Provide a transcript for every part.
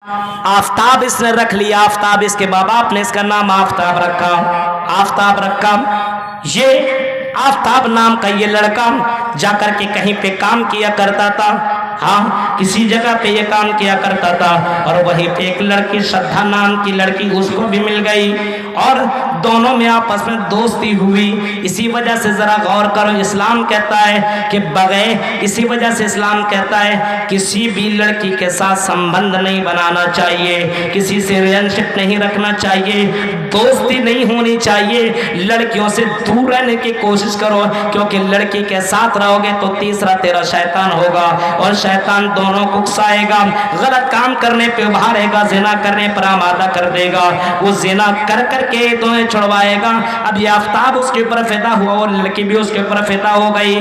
आफताब इसने रख लिया, आफताब इसके बाप बाप ने इसका नाम आफताब रखा, आफताब रखा। ये आफताब नाम का ये लड़का जाकर के कहीं पे काम किया करता था, हाँ किसी जगह पे ये काम किया करता था, और वहीं पे एक लड़की श्रद्धा नाम की लड़की उसको भी मिल गई और दोनों में आपस में दोस्ती हुई। इसी वजह से जरा गौर करो, इस्लाम कहता है कि बगैर, इसी वजह से इस्लाम कहता है किसी भी लड़की के साथ संबंध नहीं बनाना चाहिए, किसी से रिलेशनशिप नहीं रखना चाहिए, दोस्ती नहीं होनी चाहिए, लड़कियों से दूर रहने की कोशिश करो, क्योंकि लड़की के साथ रहोगे तो तीसरा तेरा शैतान होगा और शैतान दोनों को उकसाएगा, गलत काम करने पे उभारेगा, जिना करने पर आमादा कर देगा, वो जिना कर करके तुम्हें छुड़वाएगा। अब ये आफताब उसके ऊपर फिदा हुआ और लड़की भी उसके ऊपर फिदा हो गई,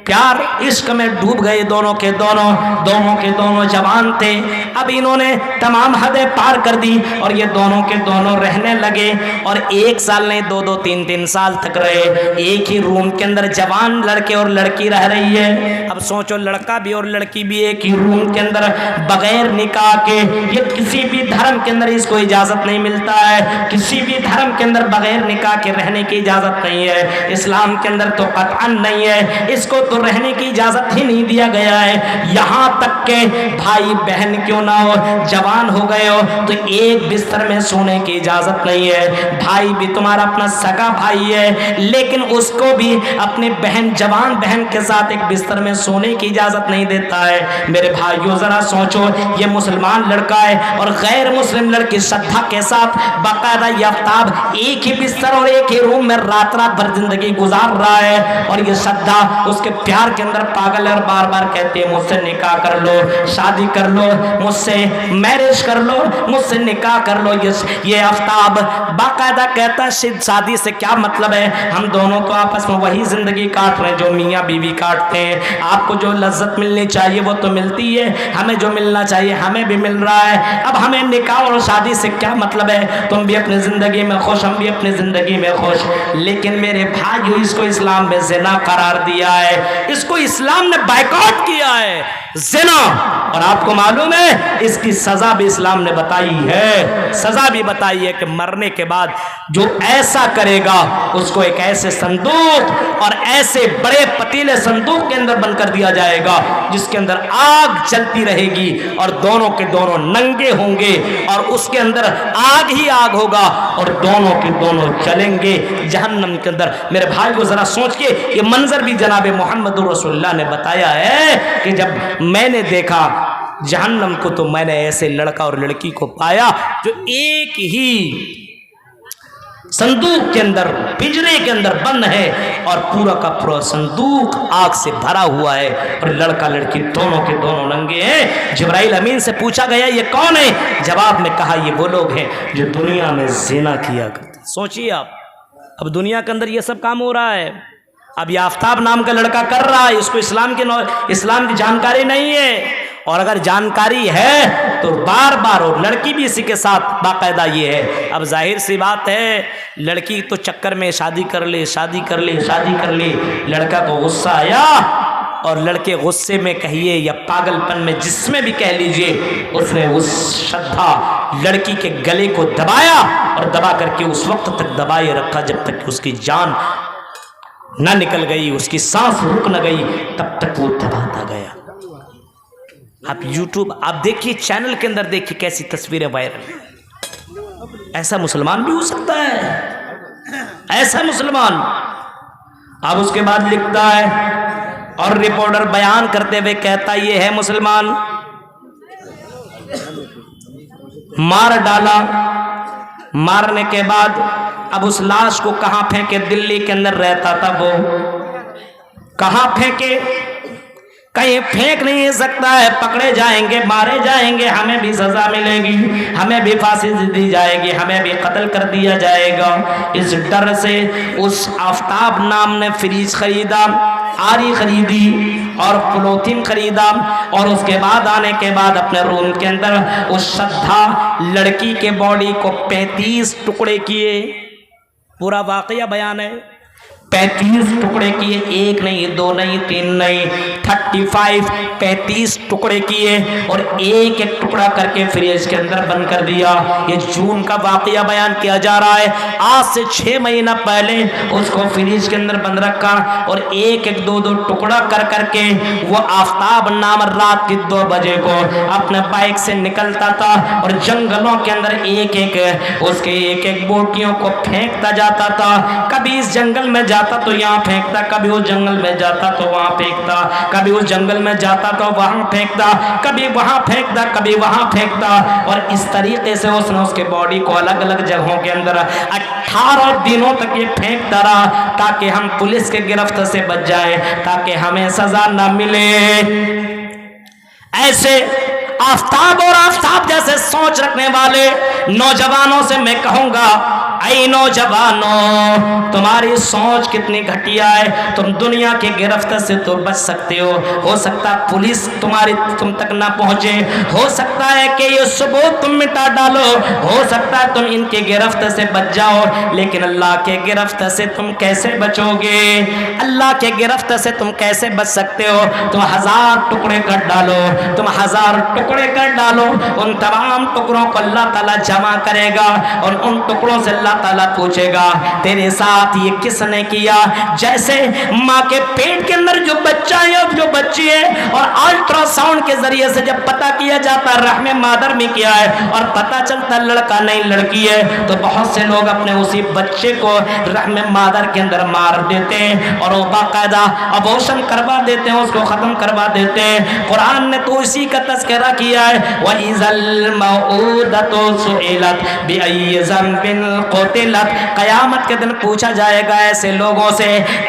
प्यार इश्क में डूब गए दोनों के दोनों जवान थे। अब इन्होंने तमाम हदें पार कर दी और ये दोनों के दोनों रहने लगे और 1 साल नहीं 2-2 3-3 साल तक रहे एक ही रूम के अंदर, जवान लड़के और लड़की रह रही है। अब सोचो, लड़का भी और लड़की भी एक ही रूम के अंदर बगैर निकाह के, ये किसी भी धर्म के अंदर इसको इजाजत नहीं मिलता है, किसी भी धर्म के अंदर बगैर निकाह के रहने की इजाजत नहीं है, इस्लाम के अंदर तो कतअन नहीं है, इसको तो रहने की इजाजत ही नहीं दिया गया है। यहां तक के भाई बहन क्यों ना हो, जवान हो गए हो तो एक बिस्तर में सोने की इजाजत नहीं है। भाई भी तुम्हारा अपना सगा भाई है, लेकिन उसको भी अपने बहन, जवान बहन के साथ एक बिस्तर में सोने की इजाजत नहीं देता है। मेरे भाइयों जरा सोचो, ये मुसलमान लड़का है और गैर मुस्लिम लड़की श्रद्धा के साथ बाकायदा ये आफताब एक ही बिस्तर और एक ही रूम में रात रात भर जिंदगी गुजार रहा है, और ये श्रद्धा उसके प्यार के अंदर पागल है और बार बार कहती है मुझसे निकाह कर लो, शादी कर लो, मुझसे मैरिज कर लो, मुझसे निकाह कर लो। ये आफताब बाकायदा कहता है शादी से क्या मतलब है, हम दोनों तो आपस में वही जिंदगी काट रहे हैं जो मियाँ बीवी काटते हैं, आपको जो लज्जत मिलनी चाहिए वो तो मिलती है, हमें जो मिलना चाहिए हमें भी मिल रहा है, अब हमें निकाह और शादी से क्या मतलब है, तुम भी अपनी जिंदगी में खुश, हम भी अपनी जिंदगी में खुश। लेकिन मेरे भाइयों, इसको इस्लाम में ज़िना करार दिया है, इसको इस्लाम ने बायकॉट किया है ज़िना, और आपको मालूम है इसकी सजा भी इस्लाम ने बताई है, सजा भी बताई है कि मरने के बाद जो ऐसा करेगा उसको एक ऐसे संदूक और ऐसे बड़े पतीले संदूक के अंदर बंद कर दिया जाएगा जिसके अंदर आग जलती रहेगी और दोनों के दोनों नंगे होंगे और उसके अंदर आग ही आग होगा और दोनों के दोनों चलेंगे जहन्नम के अंदर। मेरे भाई को जरा सोच के ये मंजर भी जनाब मोहम्मद रसूलुल्लाह ने बताया है कि जब मैंने देखा जहन्नम को तो मैंने ऐसे लड़का और लड़की को पाया जो एक ही संदूक के अंदर, पिंजरे के अंदर बंद है और पूरा का पूरा संदूक आग से भरा हुआ है और लड़का लड़की दोनों के दोनों नंगे हैं। जिब्राइल अमीन से पूछा गया ये कौन है, जवाब में कहा ये वो लोग हैं जो दुनिया में ज़िना किया करते। सोचिए आप, अब दुनिया के अंदर ये सब काम हो रहा है, अब ये आफताब नाम का लड़का कर रहा है, इसको इस्लाम की जानकारी नहीं है, और अगर जानकारी है तो बार बार, और लड़की भी इसी के साथ बाकायदा ये है। अब जाहिर सी बात है, लड़की तो चक्कर में शादी कर ले, लड़का को गुस्सा आया और लड़के गुस्से में कहिए या पागलपन में, जिसमें भी कह लीजिए, उसने उस श्रद्धा लड़की के गले को दबाया और दबा करके उस वक्त तक दबाए रखा जब तक उसकी जान न निकल गई, उसकी सांस रुक न गई, तब तक वो दबाता गया। आप YouTube आप देखिए, चैनल के अंदर देखिए कैसी तस्वीरें वायरल। ऐसा मुसलमान भी हो सकता है, ऐसा मुसलमान। अब उसके बाद लिखता है और रिपोर्टर बयान करते हुए कहता ये है मुसलमान, मार डाला, मारने के बाद अब उस लाश को कहां फेंके, दिल्ली के अंदर रहता था वो, कहां फेंके, कहीं फेंक नहीं सकता है, पकड़े जाएंगे, मारे जाएंगे, हमें भी सजा मिलेगी, हमें भी फांसी दी जाएगी, हमें भी कत्ल कर दिया जाएगा। इस डर से उस आफताब नाम ने फ्रिज खरीदा, आरी खरीदी और पॉलीथीन खरीदा, और उसके बाद आने के बाद अपने रूम के अंदर उस श्रद्धा लड़की के बॉडी को 35 टुकड़े किए। पूरा वाकया बयान है, 35 टुकड़े किए, एक नहीं, दो नहीं, तीन नहीं, 35 टुकड़े किए और एक एक टुकड़ा करके फ्रिज के अंदर बंद कर दिया। ये जून का वाकया बयान किया जा रहा है। आज से 6 महीना पहले उसको फ्रिज के अंदर बंद रखा और एक एक दो दो टुकड़ा कर करके वो आफ्ताब नाम रात के 2 बजे को अपने बाइक से निकलता था और जंगलों के अंदर एक एक उसके एक एक बोटियों को फेंकता जाता था। कभी इस जंगल में जाता तो यहाँ फेंकता, कभी उस जंगल में जाता तो वहां फेंकता, कभी उस जंगल में जाता तो वहां फेंकता, कभी वहां फेंकता, कभी वहां फेंकता। और इस तरीके से उसने उसके बॉडी को अलग अलग जगहों के अंदर 18 दिनों तक ये फेंकता रहा ताकि हम पुलिस के गिरफ्त से बच जाए, ताकि हमें सजा ना मिले। ऐसे आफ्ताब और आफ्ताब जैसे सोच रखने वाले नौजवानों से मैं कहूंगा, ऐ नौजवानों, तुम्हारी सोच कितनी घटिया है। तुम दुनिया के गिरफ्त से तो बच सकते हो सकता पुलिस तुम तक ना पहुंचे, हो सकता है कि ये सबूत तुम मिटा डालो, हो सकता है तुम इनके गिरफ्त से बच जाओ, लेकिन अल्लाह के गिरफ्त से तुम कैसे बचोगे? अल्लाह के गिरफ्त से तुम कैसे बच सकते हो? तुम 1000 टुकड़े कर डालो, तुम 1000 टुकड़े कर डालो, उन तमाम टुकड़ों को अल्लाह ताला जमा करेगा और उन टुकड़ों से अल्लाह ताला पूछेगा तेरे साथ ये किसने किया? जैसे माँ के पेट के अंदर जो बच्चा है और जो बच्ची है और अल्ट्रासाउंड के जरिए से जब पता किया जाता रहमे मादर में किया है और पता चलता लड़का नहीं लड़की है, तो बहुत से लोग अपने उसी बच्चे को रहमे मादर के अंदर मार देते हैं और वो बाकायदा अबॉर्शन करवा देते हैं, उसको खत्म करवा देते हैं। कुरान ने तो इसी का तज़किरा किया है, वइज़ल मऊदतु सुइलत बिअय्यि ज़ंबिन क़ुतिलत, क़यामत के दिन पूछा जाएगा ऐसे लोगों से,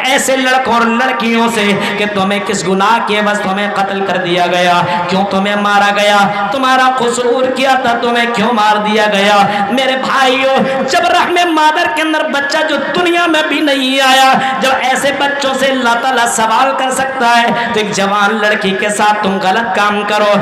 ऐसे लड़कों और लड़कियों से कि तुम्हें किस गुनाह के बस तुम्हें कत्ल कर दिया गया, क्यों तुम्हें मारा गया, तुम्हारा कसूर क्या था, तुम्हें क्यों मार दिया गया? मेरे भाइयों, जब रहमे मादर के अंदर बच्चा जो दुनिया में भी नहीं आया, जब ऐसे बच्चों से अल्लाह ताला सवाल कर सकता है, तो एक जवान लड़की के साथ तुम गलत काम करो,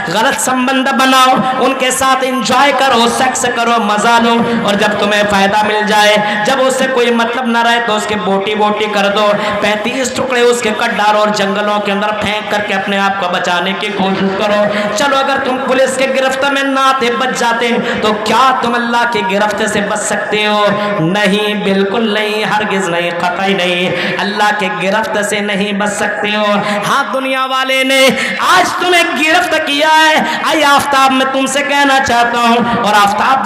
गलत संबंध बनाओ, उनके साथ एंजॉय करो, सेक्स करो, मजा लो, और जब तुम्हें फायदा मिल जाए, जब उससे कोई मतलब ना रहे तो उसके बोटी बोटी कर दो, 35 टुकड़े उसके कट डालो और जंगलों के अंदर फेंक करके अपने आप को बचाने की कोशिश करो। चलो अगर तुम पुलिस के गिरफ्त में ना थे, बच जाते, तो क्या तुम अल्लाह के गिरफ्त से बच सकते हो? नहीं, बिल्कुल नहीं, हरगिज नहीं, कतई नहीं, अल्लाह के गिरफ्त से नहीं बच सकते हो। हाँ, दुनिया वाले ने आज तुम्हें गिरफ्त किया है, आई आफ्ताब मैं तुमसे कहना चाहता हूँ और आफ्ताब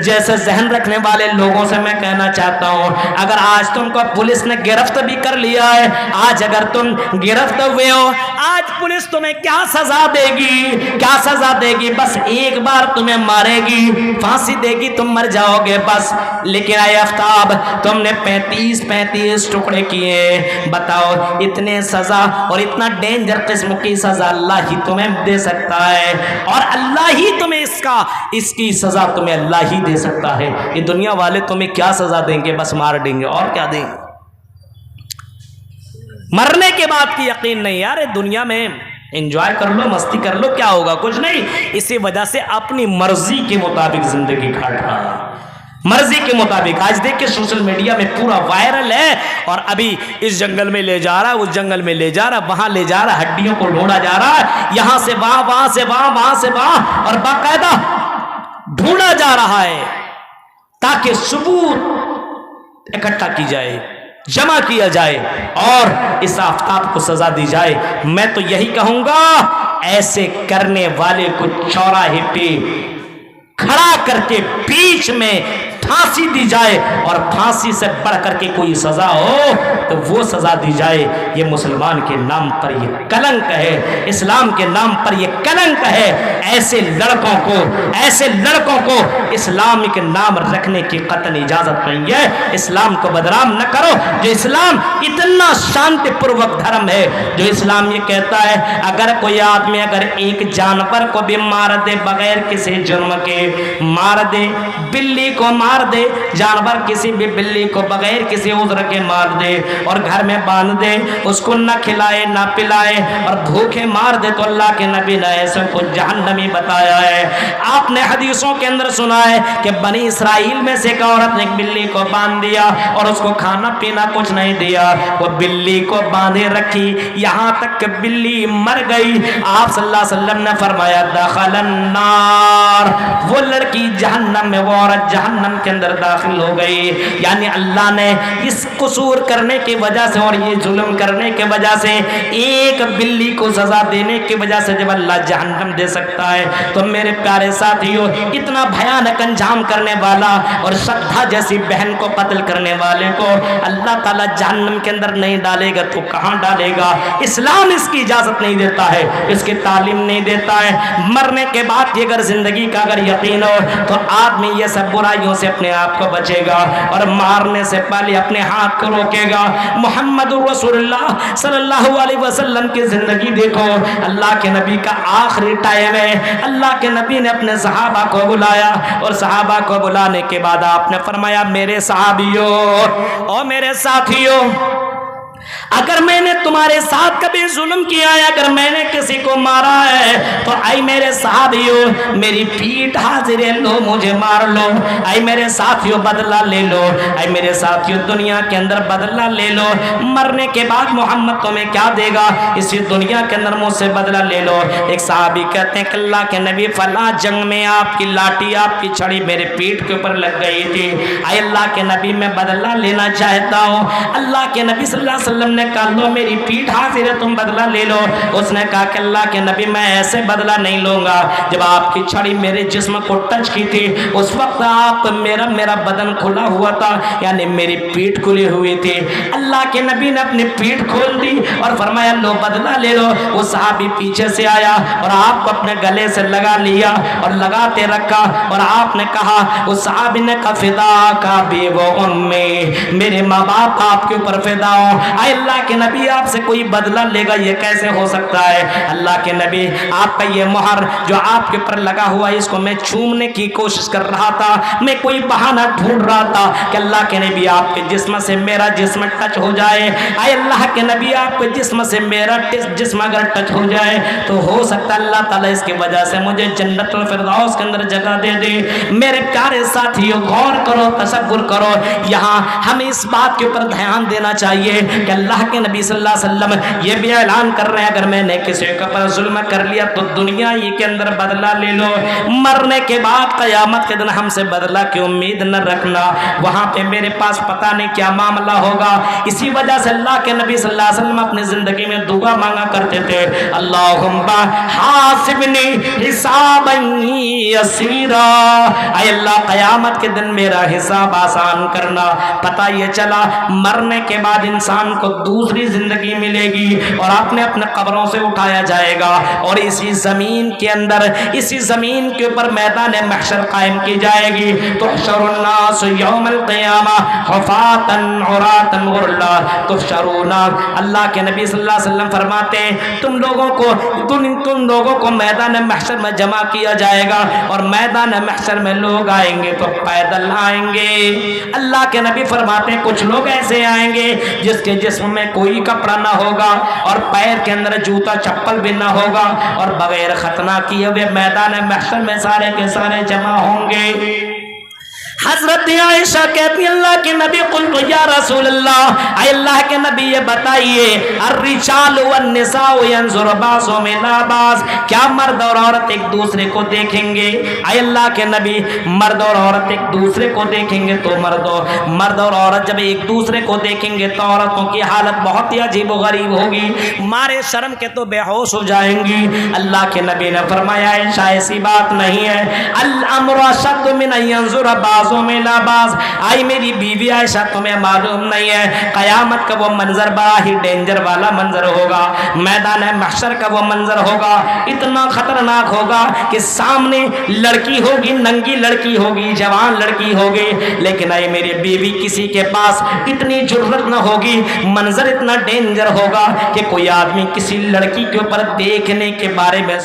जैसे जहन रखने वाले लोगों से मैं कहना चाहता हूँ, अगर आज तुमको पुलिस ने गिरफ्त भी कर लिया है, आज अगर तुम गिरफ्त हुए हो, आज पुलिस तुम्हें क्या सजा देगी? क्या सजा देगी? बस एक बार तुम्हें मारेगी, फांसी देगी, तुम मर जाओगे बस। लेकिन आए आफ्ताब, तुमने 35 टुकड़े किए, बताओ इतने सजा और इतना डेंजर किस्म की सजा अल्लाह ही तुम्हें दे सकता है, और अल्लाह ही तुम्हें इसकी सजा तुम्हें अल्लाह ही दे सकता है। ये दुनिया वाले तुम्हें क्या सजा देंगे? बस मार देंगे, और क्या देंगे? मरने के बाद की यकीन नहीं यार, दुनिया में एंजॉय कर लो, मस्ती कर लो, क्या होगा? कुछ नहीं। इसी वजह से अपनी मर्जी के मुताबिक जिंदगी काट रहा है, मर्जी के मुताबिक। आज देखिए सोशल मीडिया में पूरा वायरल है, और अभी इस जंगल में ले जा रहा है, उस जंगल में ले जा रहा है, वहां ले जा रहा है, हड्डियों को ढूंढा जा रहा है, यहां से वहां, वहां से वहां, वहां से वहां, और बाकायदा ढूंढा जा रहा है ताकि सबूत इकट्ठा की जाए, जमा किया जाए और इस आफ्ताब को सजा दी जाए। मैं तो यही कहूंगा, ऐसे करने वाले को चौराहे पे खड़ा करके बीच में फांसी दी जाए, और फांसी से बढ़ करके कोई सजा हो तो वो सजा दी जाए। ये मुसलमान के नाम पर ये कलंक है, इस्लाम के नाम पर ये कलंक है। ऐसे लड़कों को इस्लामिक नाम रखने की कतई इजाजत नहीं है। इस्लाम को बदनाम न करो, जो इस्लाम इतना शांतिपूर्वक धर्म है, जो इस्लाम ये कहता है अगर कोई आदमी अगर एक जानवर को भी मार दे बगैर किसी जुर्म के, مار دے، بلی کو مار دے، جانور کسی بھی بلی کو بغیر کسی عذر کے مار دے اور گھر میں باندھ دے، اس کو نہ کھلائے نہ پلائے اور بھوکے مار دے، تو اللہ کے نبی نے ایسے کو جہنمی بتایا ہے۔ آپ نے حدیثوں کے اندر سنا ہے کہ بنی اسرائیل میں سے ایک عورت نے ایک بلی کو باندھ دیا اور اس کو کھانا پینا کچھ نہیں دیا، وہ بلی کو باندھے رکھی یہاں تک کہ بلی مر گئی۔ آپ صلی اللہ علیہ وسلم نے فرمایا دخل النار، وہ لڑکی جہنم میں، وہ عورت جہنم کے اندر داخل ہو گئی۔ یعنی اللہ نے اس قصور کرنے کی وجہ سے اور یہ ظلم کرنے کی وجہ سے، ایک بلی کو سزا دینے کی وجہ سے جب اللہ جہنم دے سکتا ہے تو میرے پیارے ساتھیوں، اتنا بھیانک انجام کرنے والا اور شدھا جیسی بہن کو قتل کرنے والے کو اللہ تعالیٰ جہنم کے اندر نہیں ڈالے گا تو کہاں ڈالے گا؟ اسلام اس کی اجازت نہیں دیتا ہے، اس کی تعلیم نہیں دیتا ہے۔ مرنے کے بعد اگر زندگی کا اگر یقین ہو تو آدمی یہ سب برائیوں سے اپنے آپ کو بچے گا اور مارنے سے پہلے اپنے ہاتھ کو روکے گا۔ محمد رسول اللہ صلی اللہ علیہ وسلم کی زندگی دیکھو، اللہ کے نبی کا آخری ٹائم ہے، اللہ کے نبی نے اپنے صحابہ کو بلایا اور صحابہ کو بلانے کے بعد آپ نے فرمایا میرے صحابیوں اور میرے ساتھیوں، اگر میں نے تمہارے ساتھ کبھی ظلم کیا ہے، اگر میں نے کسی کو مارا ہے تو اے میرے صحابیوں میری پیٹھ حاضر ہے، لو مجھے مار لو۔ اے میرے ساتھیوں بدلہ لے لو، اے میرے ساتھیوں دنیا کے اندر بدلہ لے لو۔ مرنے کے بعد محمد تمہیں کیا دے گا؟ اسی دنیا کے اندر مجھ سے بدلہ لے لو۔ ایک صحابی کہتے ہیں کہ اللہ کے نبی فلاں جنگ میں آپ کی لاٹھی آپ کی چھڑی میرے پیٹھ کے اوپر لگ گئی تھی، اے اللہ کے نبی میں بدلہ لینا چاہتا ہوں۔ اللہ کے نبی صلی اللہ علیہ وسلم نے کہا لو میری پیٹھ حاضر ہے، تم بدلہ لے لو۔ اس نے کہا کہ اللہ کے نبی میں ایسے بدلہ نہیں لوں گا، جب آپ کی چھڑی میرے جسم کو ٹچ کی تھی اس وقت آپ میرا بدن کھلا ہوا تھا، یعنی میری پیٹھ کھلی ہوئی تھی۔ اللہ کے نبی نے اپنی پیٹھ کھول دی اور فرمایا لو بدلہ لے لو۔ وہ صحابی پیچھے سے آیا اور آپ کو اپنے گلے سے لگا لیا اور لگاتے رکھا اور آپ نے کہا، اس صحابی نے کہا فدا کا بی و امی، میرے ماں باپ آپ کے اوپر فدا ہو۔ اے اللہ کے نبی آپ سے کوئی بدلہ لے گا یہ کیسے ہو سکتا ہے؟ اللہ کے نبی آپ کا یہ مہر جو آپ کے اوپر لگا ہوا ہے اس کو میں چھومنے کی کوشش کر رہا تھا، میں کوئی بہانہ ڈھونڈ رہا تھا کہ اللہ کے نبی آپ کے جسم سے میرا جسم ٹچ ہو جائے۔ اے اللہ کے نبی آپ کے جسم سے میرا جسم اگر ٹچ ہو جائے تو ہو سکتا ہے اللہ تعالیٰ اس کی وجہ سے مجھے جنت الفردوس کے اندر جگہ دے دے۔ میرے پیارے ساتھیوں غور کرو، تصور کرو، یہاں ہمیں اس بات کے اوپر دھیان دینا چاہیے کہ اللہ کے نبی صلی اللہ علیہ وسلم یہ بھی اعلان کر رہے ہیں اگر میں نے کسی کے اوپر ظلم کر لیا تو دنیا ہی کے اندر بدلہ لے لو، مرنے کے بعد قیامت کے دن ہم سے بدلہ کی امید نہ رکھنا، وہاں پہ میرے پاس پتہ نہیں کیا معاملہ ہوگا۔ اسی وجہ سے اللہ کے نبی صلی اللہ علیہ وسلم اپنی زندگی میں دعا مانگا کرتے تھے، اللہم حاسبنی حسابا یسیرا، اے اللہ قیامت کے دن میرا حساب آسان کرنا۔ پتہ یہ چلا مرنے کے بعد انسان کو دوسری زندگی ملے گی اور اپنے قبروں سے اٹھایا جائے گا اور اسی زمین کے اندر، اسی زمین کے اوپر میدان محشر قائم کی جائے گی۔ تحشر الناس یوم القیامہ حفاتا عراتا غرلا تحشرون، اللہ کے نبی صلی اللہ علیہ وسلم فرماتے ہیں تم لوگوں کو میدان محشر میں جمع کیا جائے گا اور میدان محشر میں لوگ آئیں گے تو پیدل آئیں گے۔ اللہ کے نبی فرماتے ہیں کچھ لوگ ایسے آئیں گے جس کے جسم میں کوئی کپڑا نہ ہوگا اور پیر کے اندر جوتا چپل بھی نہ ہوگا اور بغیر ختنہ کیے ہوئے میدان محشر میں سارے کے سارے جمع ہوں گے۔ حضرت عائشہ کہتی ہیں اللہ کے نبی قلت یا رسول اللہ، اے اللہ کے نبی یہ بتائیے الرجال والنساء ينظر بعضهم الى بعض، کیا مرد اور عورت ایک دوسرے کو دیکھیں گے؟ اے اللہ کے نبی مرد اور عورت ایک دوسرے کو دیکھیں گے تو مرد اور عورت جب ایک دوسرے کو دیکھیں گے تو عورتوں کی حالت بہت ہی عجیب و غریب ہوگی، مارے شرم کے تو بے ہوش ہو جائیں گی۔ اللہ کے نبی نے فرمایا عائشہ ایسی بات نہیں ہے، الامر اشد من ان ينظر بعضهم الى بعض، آئی میری بیوی عائشہ تمہیں معلوم نہیں ہے قیامت کا وہ منظر بڑا ہی ڈینجر والا منظر ہوگا، میدان محشر کا وہ منظر ہوگا اتنا خطرناک ہوگا کہ سامنے لڑکی ہوگی، ننگی لڑکی ہوگی، جوان لڑکی ہوگی، لیکن اے میری بیوی کسی کے پاس اتنی جرت نہ ہوگی، منظر اتنا ڈینجر ہوگا کہ کوئی آدمی کسی لڑکی کے اوپر دیکھنے کے بارے میں